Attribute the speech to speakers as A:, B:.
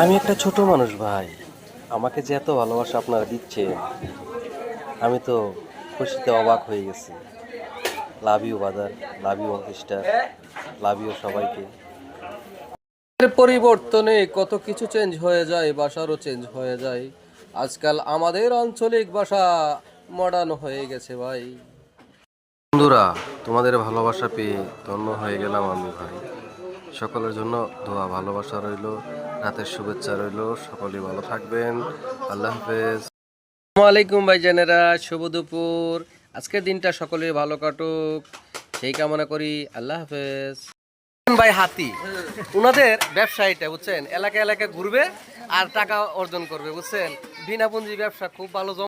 A: আমি একটা ছোট মানুষ ভাই, আমাকে যে এত ভালোবাসা আপনারা দিচ্ছেন, আমি তো খুশিতে অবাক হয়ে গেছি। Love you brother, love you all sister, love you সবাইকে। এর পরিবর্তনে কত কিছু চেঞ্জ হয়ে যায়, ভাষারও চেঞ্জ হয়ে যায়। আজকাল আমাদের আঞ্চলিক ভাষা মডার্ন হয়ে গেছে ভাই। বন্ধুরা, তোমাদের ভালোবাসা পেয়ে ধন্য হয়ে গেলাম আমি ভাই। সকলের জন্য দোয়া ভালোবাসা রইল, রাতের শুভেচ্ছা রইল। সকলেই ভালো থাকবেন। আল্লাহ হাফেজ। আসসালামু আলাইকুম ভাই জানেরা, শুভ দুপুর। আজকের দিনটা সকলের ভালো কাটুক সেই কামনা করি। আল্লাহ হাফেজ। ভাই হাতি, ওনাদের ব্যবসা এটা বুঝছেন, এলাকা এলাকা ঘুরবে আর টাকা অর্জন করবে বুঝছেন। বিনা পুঁজি ব্যবসা খুব ভালো।